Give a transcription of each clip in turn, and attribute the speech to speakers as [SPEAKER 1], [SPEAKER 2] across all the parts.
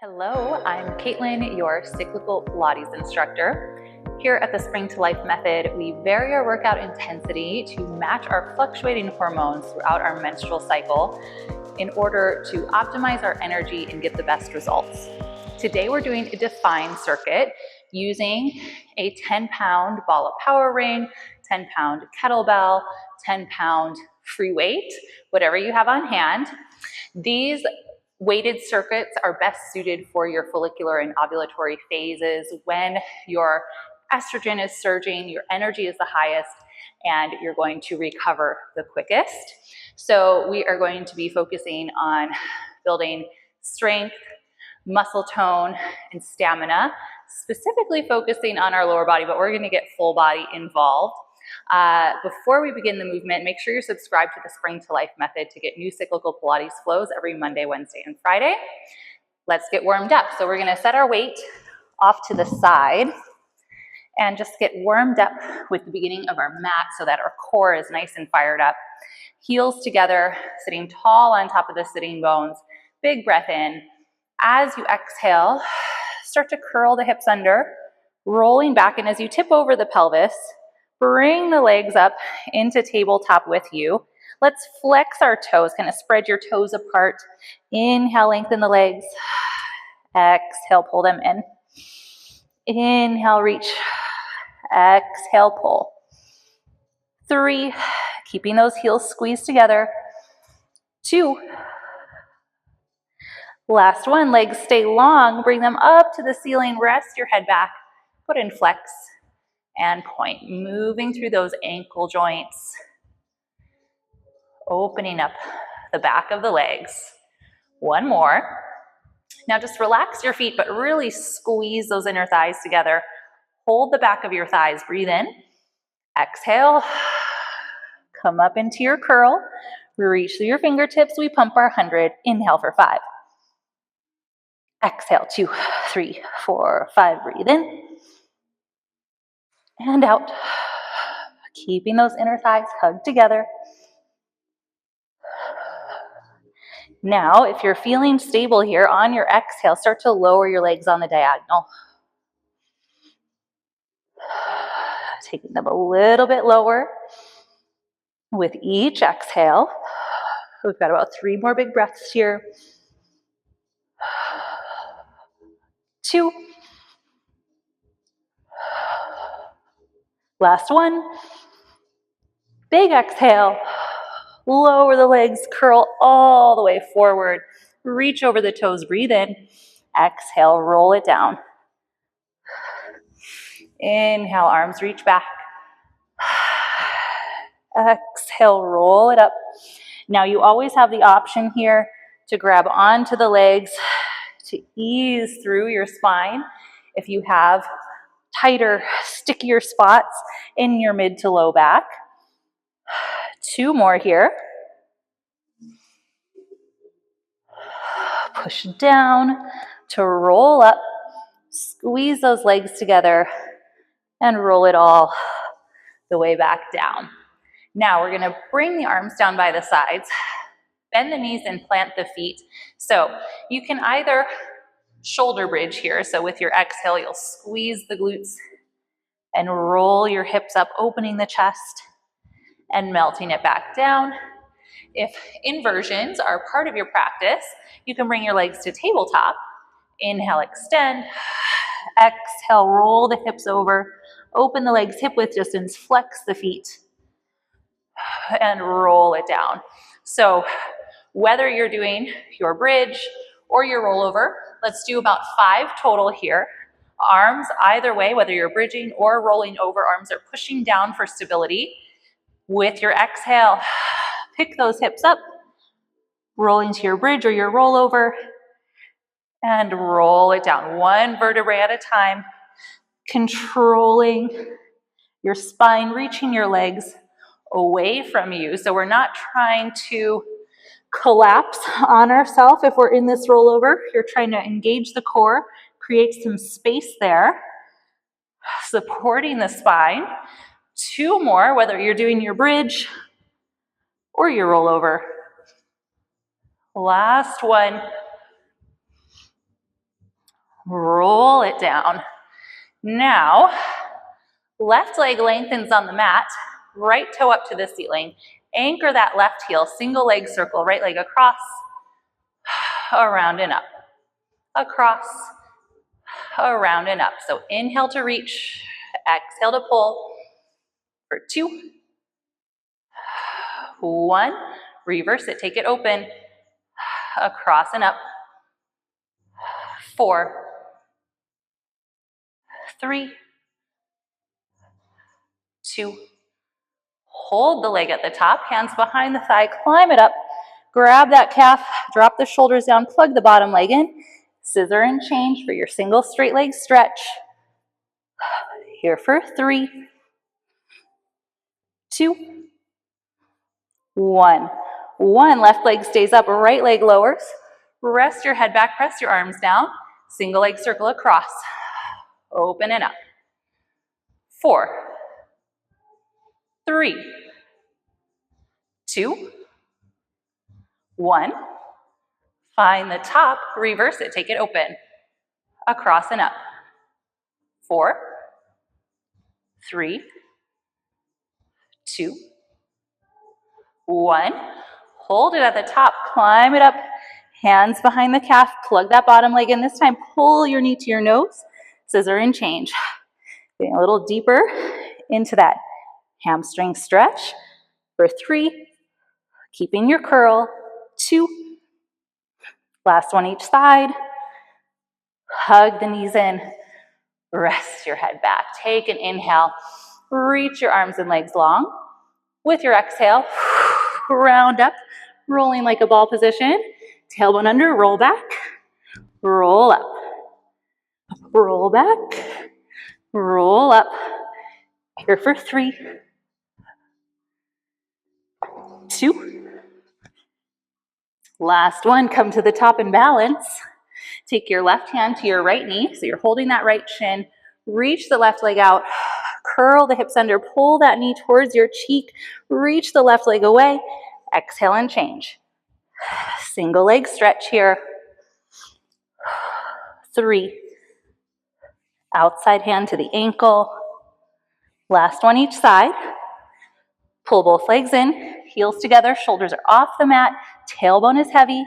[SPEAKER 1] Hello, I'm Caitlin, your cyclical Pilates instructor. Here at the Spring to Life method, we vary our workout intensity to match our fluctuating hormones throughout our menstrual cycle in order to optimize our energy and get the best results. Today we're doing a defined circuit using a 10-pound ball of power ring, 10-pound kettlebell, 10-pound free weight, whatever you have on hand. These weighted circuits are best suited for your follicular and ovulatory phases when your estrogen is surging, your energy is the highest, and you're going to recover the quickest. So we are going to be focusing on building strength, muscle tone, and stamina, specifically focusing on our lower body, but we're going to get full body involved. Before we begin the movement, make sure you're subscribed to the Spring to Life method to get new cyclical Pilates flows every Monday, Wednesday, and Friday. Let's get warmed up. So we're going to set our weight off to the side and just get warmed up with the beginning of our mat so that our core is nice and fired up. Heels together, sitting tall on top of the sitting bones. Big breath in. As you exhale, start to curl the hips under, rolling back, and as you tip over the pelvis, bring the legs up into tabletop with you. Let's flex our toes, kind of spread your toes apart. Inhale, lengthen the legs. Exhale, pull them in. Inhale, reach. Exhale, pull. 3, keeping those heels squeezed together. 2. Last 1, legs stay long. Bring them up to the ceiling. Rest your head back. Put in flex and point, moving through those ankle joints, opening up the back of the legs. 1 more. Now just relax your feet, but really squeeze those inner thighs together. Hold the back of your thighs, breathe in. Exhale, come up into your curl. Reach through your fingertips, we pump our 100. Inhale for 5. Exhale, 2, 3, 4, 5, breathe in. And out. Keeping those inner thighs hugged together. Now, if you're feeling stable here, on your exhale, start to lower your legs on the diagonal. Taking them a little bit lower with each exhale. We've got about 3 more big breaths here. 2. Last 1. Big exhale. Lower the legs, curl all the way forward. Reach over the toes, breathe in. Exhale, roll it down. Inhale, arms reach back. Exhale, roll it up. Now you always have the option here to grab onto the legs to ease through your spine if you have tighter, stickier spots in your mid to low back. 2 more here. Push down to roll up. Squeeze those legs together and roll it all the way back down. Now we're going to bring the arms down by the sides, bend the knees and plant the feet. So you can either shoulder bridge here. So with your exhale, you'll squeeze the glutes and roll your hips up, opening the chest and melting it back down. If inversions are part of your practice, you can bring your legs to tabletop. Inhale, extend. Exhale, roll the hips over. Open the legs hip width distance, flex the feet, and roll it down. So whether you're doing your bridge or your rollover, let's do about 5 total here. Arms either way, whether you're bridging or rolling over, arms are pushing down for stability. With your exhale, pick those hips up, roll into your bridge or your rollover, and roll it down. 1 vertebrae at a time, controlling your spine, reaching your legs away from you. So we're not trying to collapse on ourselves if we're in this rollover. You're trying to engage the core, create some space there, supporting the spine. 2 more, whether you're doing your bridge or your rollover. Last 1. Roll it down. Now, left leg lengthens on the mat, right toe up to the ceiling. Anchor that left heel, single leg circle, right leg across, around and up. Across, around and up. So inhale to reach, exhale to pull for 2, 1. Reverse it, take it open, across and up. 4, 3, 2. Hold the leg at the top, hands behind the thigh, climb it up, grab that calf, drop the shoulders down, plug the bottom leg in, scissor and change for your single straight leg stretch. Here for 3, 2, 1. 1, left leg stays up, right leg lowers. Rest your head back, press your arms down, single leg circle across, open and up. 4, 3, 2, 1. Find the top, reverse it, take it open, across and up. 4, 3, 2, 1. Hold it at the top, climb it up, hands behind the calf, plug that bottom leg in. This time, pull your knee to your nose, scissor and change. Getting a little deeper into that hamstring stretch. For 3, keeping your curl. 2, last one each side. Hug the knees in, rest your head back. Take an inhale, reach your arms and legs long. With your exhale, round up, rolling like a ball position. Tailbone under, roll back, roll up, roll back, roll up. Here for 3, 2. Last one, come to the top and balance. Take your left hand to your right knee, so you're holding that right shin. Reach the left leg out, curl the hips under, pull that knee towards your cheek, reach the left leg away, exhale and change. Single leg stretch here. 3, outside hand to the ankle. Last one each side. Pull both legs in, heels together, shoulders are off the mat, tailbone is heavy.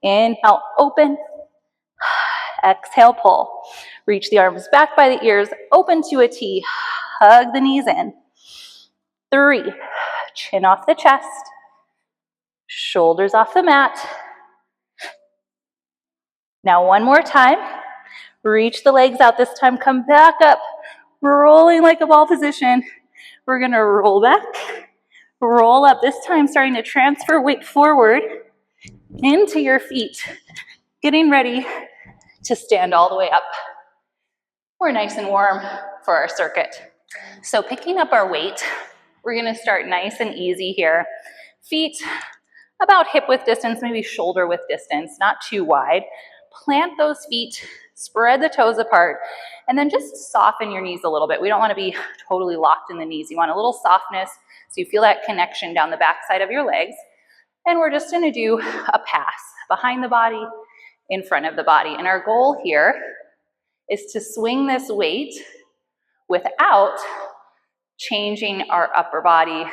[SPEAKER 1] Inhale, open. Exhale, pull. Reach the arms back by the ears, open to a T. Hug the knees in. 3, chin off the chest, shoulders off the mat. Now one more time. Reach the legs out. This time, come back up, rolling like a ball position. We're going to roll back, roll up. This time, starting to transfer weight forward into your feet. Getting ready to stand all the way up. We're nice and warm for our circuit. So picking up our weight, we're going to start nice and easy here. Feet about hip width distance, maybe shoulder width distance, not too wide. Plant those feet, spread the toes apart, and then just soften your knees a little bit. We don't want to be totally locked in the knees. You want a little softness so you feel that connection down the backside of your legs. And we're just going to do a pass behind the body, in front of the body. And our goal here is to swing this weight without changing our upper body,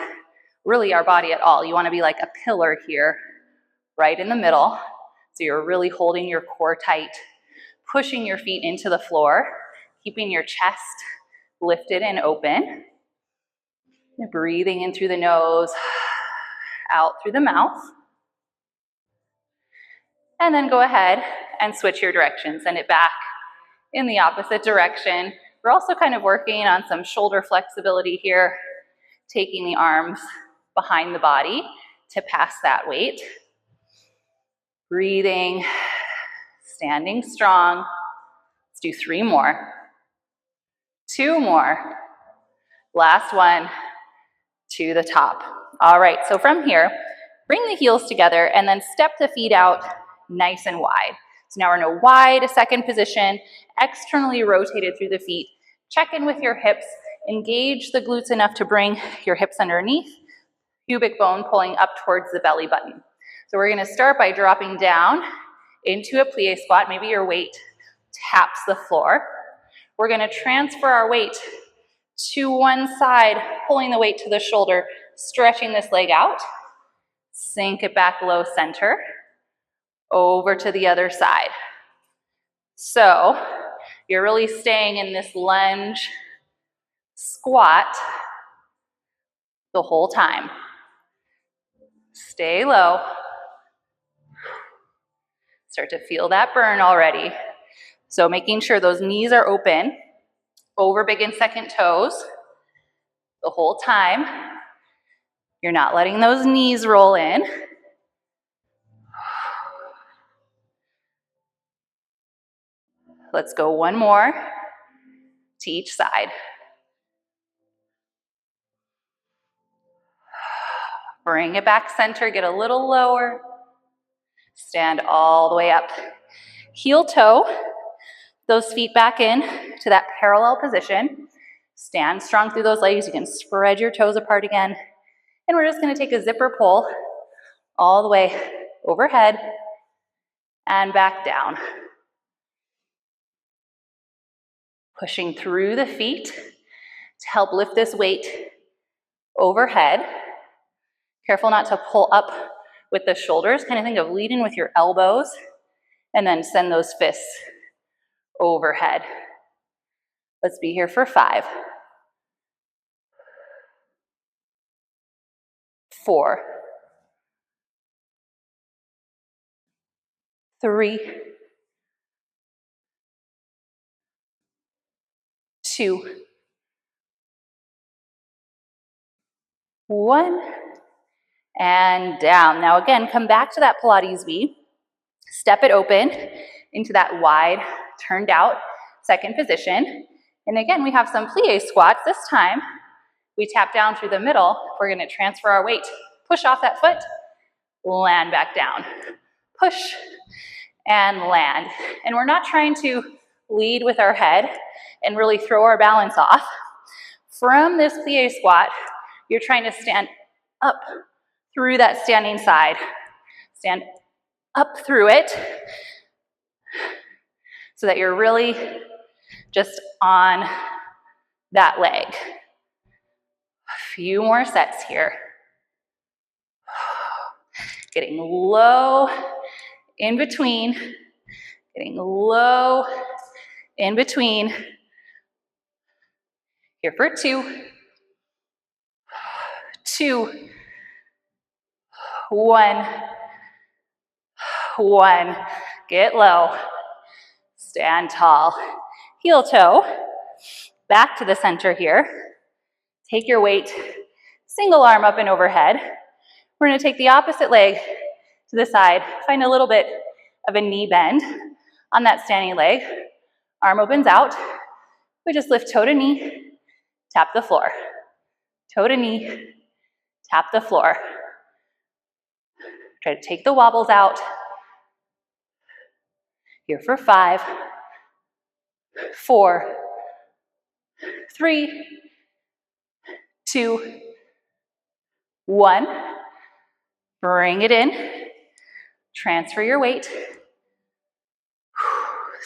[SPEAKER 1] really our body at all. You want to be like a pillar here, right in the middle. So you're really holding your core tight, pushing your feet into the floor, keeping your chest lifted and open. Breathing in through the nose, out through the mouth. And then go ahead and switch your direction. Send it back in the opposite direction. We're also kind of working on some shoulder flexibility here, taking the arms behind the body to pass that weight. Breathing, standing strong. Let's do 3 more. 2 more. Last one to the top. All right, so from here, bring the heels together and then step the feet out nice and wide. So now we're in a wide second position, externally rotated through the feet. Check in with your hips, engage the glutes enough to bring your hips underneath, pubic bone pulling up towards the belly button. So we're gonna start by dropping down into a plie squat. Maybe your weight taps the floor. We're going to transfer our weight to one side, pulling the weight to the shoulder, stretching this leg out. Sink it back low center, over to the other side. So you're really staying in this lunge squat the whole time. Stay low. Start to feel that burn already. So making sure those knees are open, over big and second toes the whole time. You're not letting those knees roll in. Let's go one more to each side. Bring it back center, get a little lower. Stand all the way up. Heel toe, those feet back in to that parallel position. Stand strong through those legs. You can spread your toes apart again. And we're just going to take a zipper pull all the way overhead and back down. Pushing through the feet to help lift this weight overhead. Careful not to pull up with the shoulders. Kind of think of leading with your elbows and then send those fists overhead. Let's be here for 5, 4, 3, 2, 1, and down. Now again, come back to that Pilates V. Step it open into that wide, turned out second position. And again, we have some Plié Squats. This time, we tap down through the middle. We're going to transfer our weight. Push off that foot, land back down. Push and land. And we're not trying to lead with our head and really throw our balance off. From this Plié Squat, you're trying to stand up through that standing side. Stand up through it so that you're really just on that leg. A few more sets here. Getting low in between, getting low in between. Here for 2, 2, 1, 1. Get low, stand tall. Heel toe, back to the center here. Take your weight, single arm up and overhead. We're going to take the opposite leg to the side. Find a little bit of a knee bend on that standing leg. Arm opens out. We just lift toe to knee, tap the floor. Toe to knee, tap the floor. Try to take the wobbles out. Here for 5, 4, 3, 2, 1. Bring it in. Transfer your weight.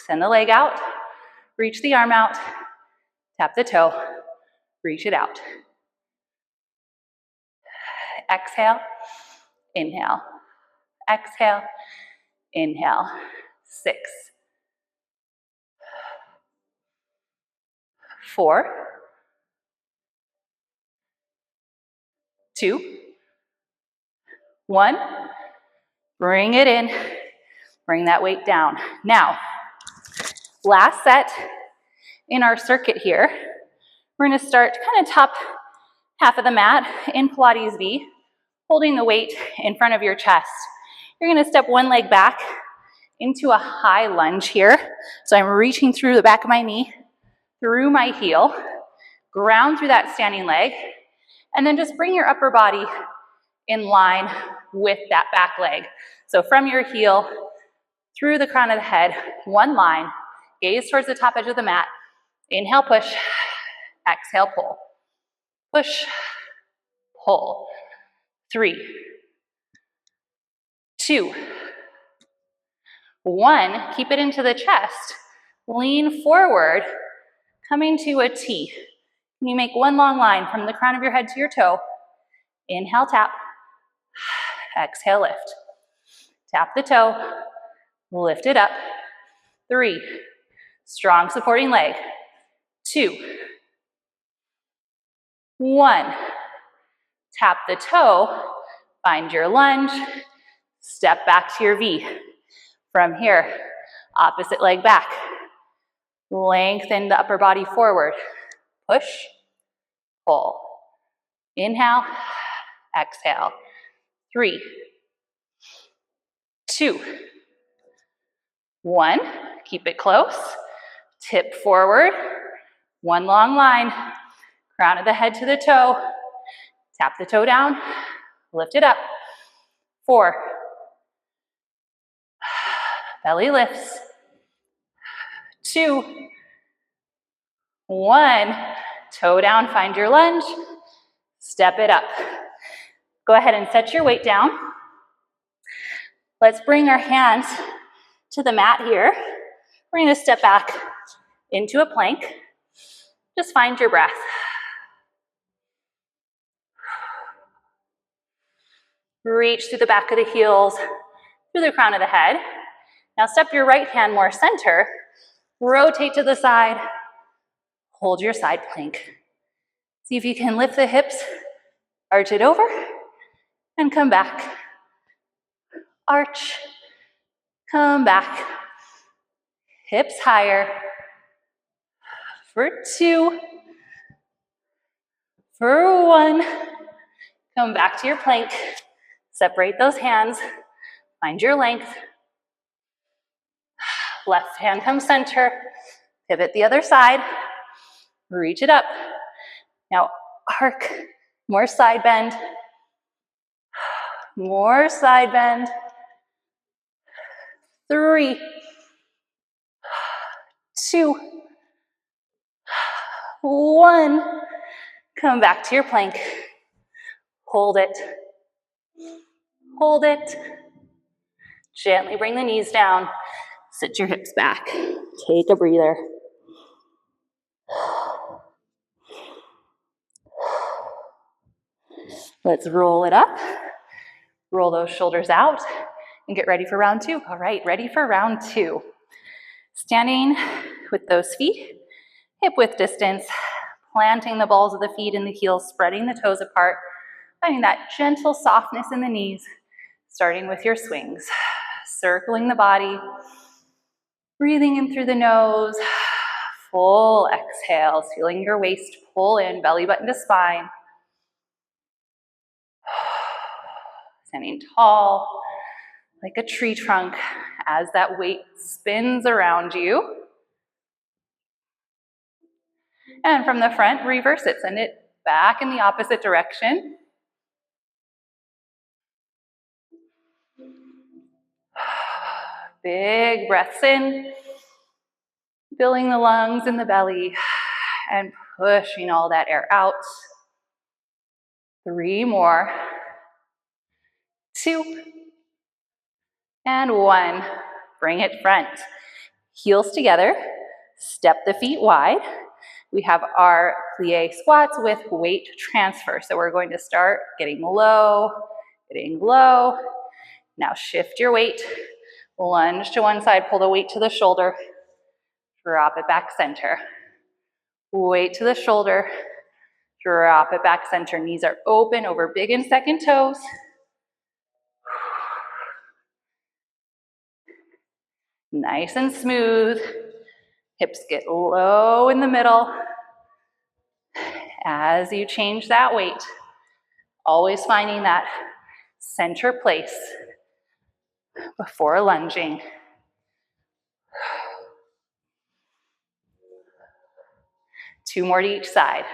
[SPEAKER 1] Send the leg out. Reach the arm out. Tap the toe. Reach it out. Exhale. Inhale. Exhale. Inhale. 6, 4, 2, 1. Bring it in. Bring that weight down. Now, last set in our circuit here. We're going to start kind of top half of the mat in Pilates V, holding the weight in front of your chest. You're going to step one leg back into a high lunge here. So I'm reaching through the back of my knee, through my heel, ground through that standing leg, and then just bring your upper body in line with that back leg. So from your heel, through the crown of the head, one line, gaze towards the top edge of the mat. Inhale, push, exhale, pull. Push, pull. 3, 2, 1. Keep it into the chest. Lean forward, coming to a T. You make one long line from the crown of your head to your toe. Inhale, tap. Exhale, lift. Tap the toe, lift it up. 3, strong supporting leg. 2, 1. Tap the toe, find your lunge, step back to your V. From here, opposite leg back. Lengthen the upper body forward. Push, pull. Inhale, exhale. 3, 2, 1. Keep it close. Tip forward. One long line. Crown of the head to the toe. Tap the toe down. Lift it up. 4. Belly lifts. 2, 1. Toe down, find your lunge. Step it up. Go ahead and set your weight down. Let's bring our hands to the mat here. We're going to step back into a plank. Just find your breath. Reach through the back of the heels, through the crown of the head. Now step your right hand more center. Rotate to the side. Hold your side plank. See if you can lift the hips, arch it over, and come back. Arch, come back. Hips higher. For 2. For 1. Come back to your plank. Separate those hands. Find your length. Left hand comes center. Pivot the other side. Reach it up. Now arc. More side bend. More side bend. 3, 2, 1. Come back to your plank. Hold it. Hold it. Gently bring the knees down. Sit your hips back. Take a breather. Let's roll it up. Roll those shoulders out and get ready for round 2. All right, ready for round 2. Standing with those feet, hip width distance, planting the balls of the feet in the heels, spreading the toes apart, finding that gentle softness in the knees, starting with your swings. Circling the body, breathing in through the nose, full exhales, feeling your waist pull in, belly button to spine. Standing tall, like a tree trunk, as that weight spins around you. And from the front, reverse it. Send it back in the opposite direction. Big breaths in, filling the lungs and the belly, and pushing all that air out. 3 more. 2, and 1. Bring it front. Heels together. Step the feet wide. We have our Plié Squats with weight transfer. So we're going to start getting low, getting low. Now shift your weight. Lunge to one side, pull the weight to the shoulder. Drop it back center. Weight to the shoulder. Drop it back center. Knees are open over big and second toes. Nice and smooth. Hips get low in the middle. As you change that weight, always finding that center place before lunging. Two more to each side.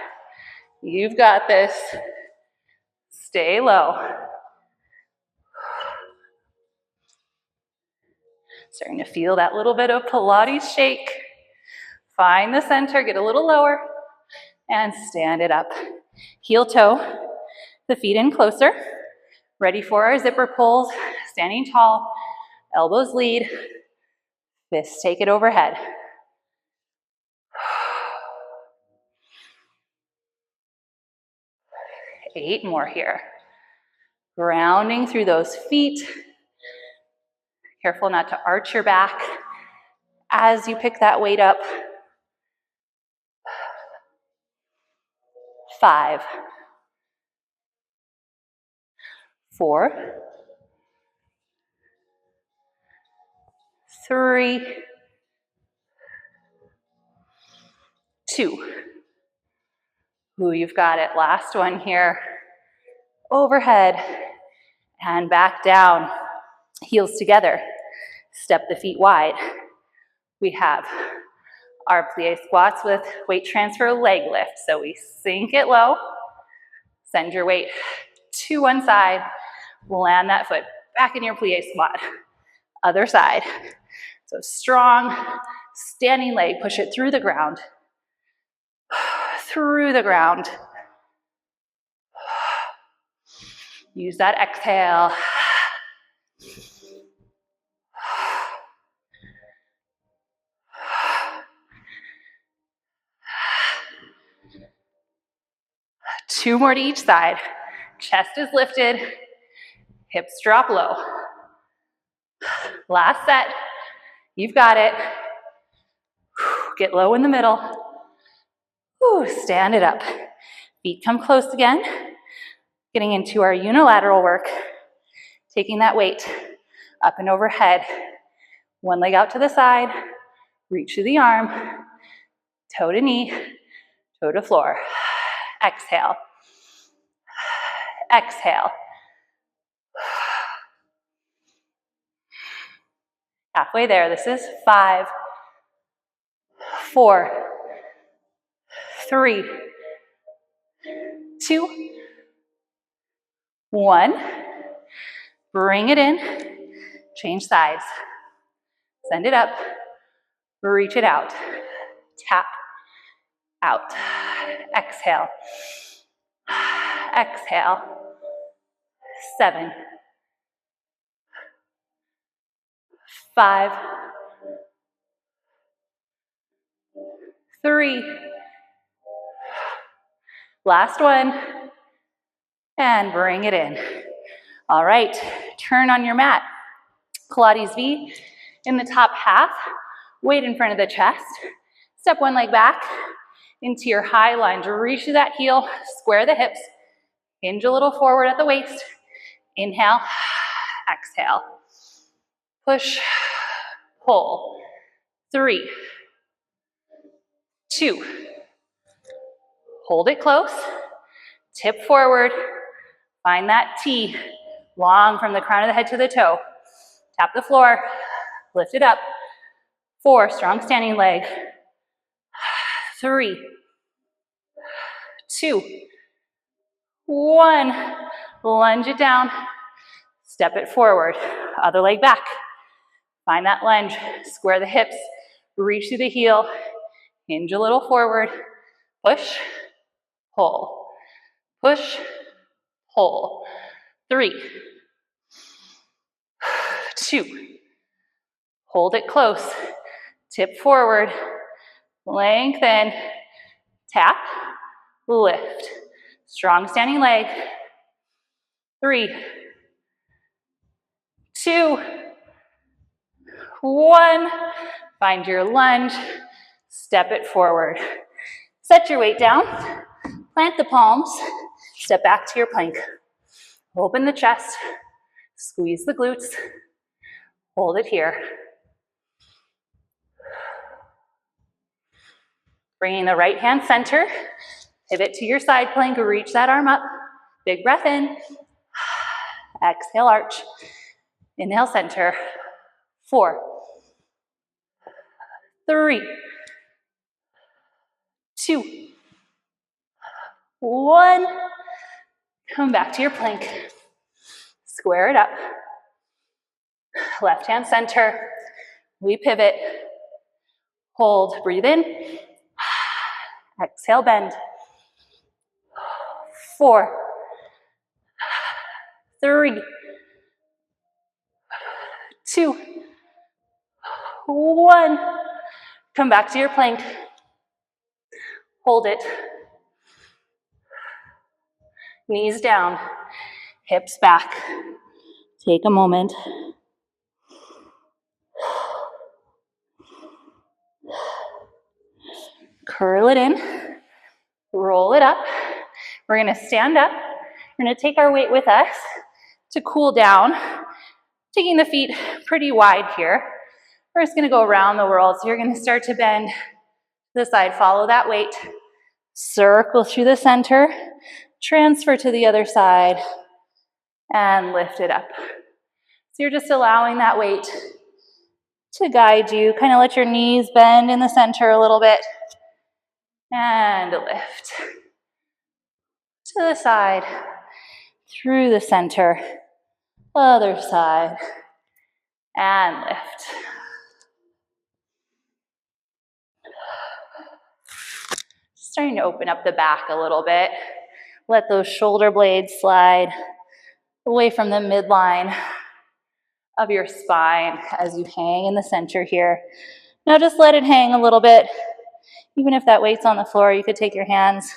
[SPEAKER 1] You've got this. Stay low. Starting to feel that little bit of Pilates shake. Find the center, get a little lower, and stand it up. Heel toe, the feet in closer. Ready for our zipper pulls. Standing tall, elbows lead. Fists take it overhead. 8 more here. Grounding through those feet. Careful not to arch your back as you pick that weight up. 5, 4, 3, 2. Ooh, you've got it. Last one here. Overhead and back down. Heels together. Step the feet wide. We have our plie squats with weight transfer leg lift. So we sink it low, send your weight to one side, land that foot back in your plie squat. Other side. So strong standing leg, push it through the ground. Through the ground. Use that exhale. Two more to each side. Chest is lifted. Hips drop low. Last set. You've got it. Get low in the middle. Stand it up. Feet come close again. Getting into our unilateral work. Taking that weight up and overhead. One leg out to the side. Reach through the arm. Toe to knee. Toe to floor. Exhale. Exhale. Halfway there. This is 5, 4, 3, 2, 1. Bring it in. Change sides. Send it up. Reach it out. Tap. Out. Exhale. Exhale. 7, 5, 3. Last one. And bring it in. All right. Turn on your mat. Pilates V in the top half. Weight in front of the chest. Step one leg back into your high lunge. Reach through that heel. Square the hips. Hinge a little forward at the waist. Inhale. Exhale. Push. Pull. 3, 2. Hold it close. Tip forward. Find that T. Long from the crown of the head to the toe. Tap the floor. Lift it up. 4, strong standing leg. 3, 2, 1. Lunge it down. Step it forward. Other leg back. Find that lunge. Square the hips. Reach through the heel. Hinge a little forward. Push. Pull. Push. Pull. 3, 2. Hold it close. Tip forward. Lengthen. Tap. Lift. Strong standing leg. 3, 2, 1. Find your lunge. Step it forward. Set your weight down. Plant the palms. Step back to your plank. Open the chest. Squeeze the glutes. Hold it here. Bringing the right hand center. Pivot to your side plank. Reach that arm up. Big breath in. Exhale, arch. Inhale, center. 4, 3, 2, 1. Come back to your plank. Square it up. Left hand center. We pivot. Hold. Breathe in. Exhale, bend. 4, 3, 2, 1. Come back to your plank. Hold it. Knees down, hips back. Take a moment. Curl it in, roll it up. We're gonna stand up. We're gonna take our weight with us to cool down, taking the feet pretty wide here. We're just gonna go around the world. So you're gonna start to bend to the side, follow that weight, circle through the center, transfer to the other side, and lift it up. So you're just allowing that weight to guide you. Kind of let your knees bend in the center a little bit, and lift to the side, through the center, other side, and lift. Starting to open up the back a little bit. Let those shoulder blades slide away from the midline of your spine as you hang in the center here. Now just let it hang a little bit. Even if that weight's on the floor, you could take your hands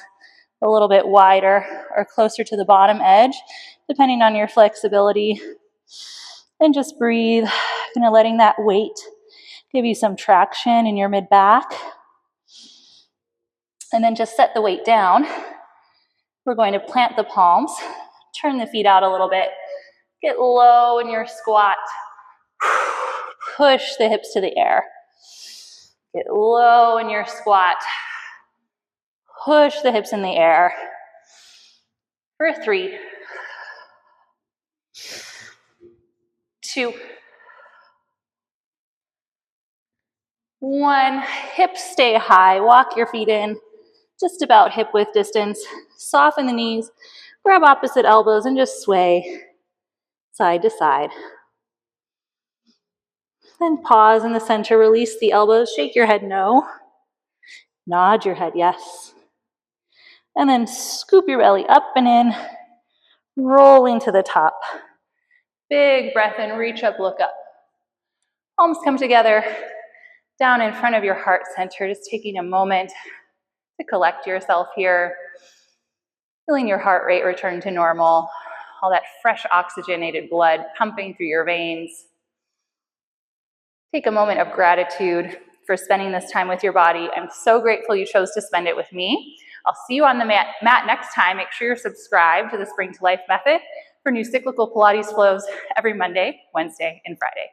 [SPEAKER 1] a little bit wider or closer to the bottom edge, depending on your flexibility. And just breathe, kind of letting that weight give you some traction in your mid-back. And then just set the weight down. We're going to plant the palms, turn the feet out a little bit, get low in your squat, push the hips to the air. Get low in your squat, push the hips in the air. For 3, 2, 1. Hips stay high, walk your feet in, just about hip width distance. Soften the knees, grab opposite elbows and just sway side to side. Then pause in the center, release the elbows, shake your head no, nod your head yes. And then scoop your belly up and in, rolling to the top. Big breath in, reach up, look up. Palms come together down in front of your heart center, just taking a moment to collect yourself here. Feeling your heart rate return to normal, all that fresh oxygenated blood pumping through your veins. Take a moment of gratitude for spending this time with your body. I'm so grateful you chose to spend it with me. I'll see you on the mat next time. Make sure you're subscribed to the Spring to Life method for new cyclical Pilates flows every Monday, Wednesday, and Friday.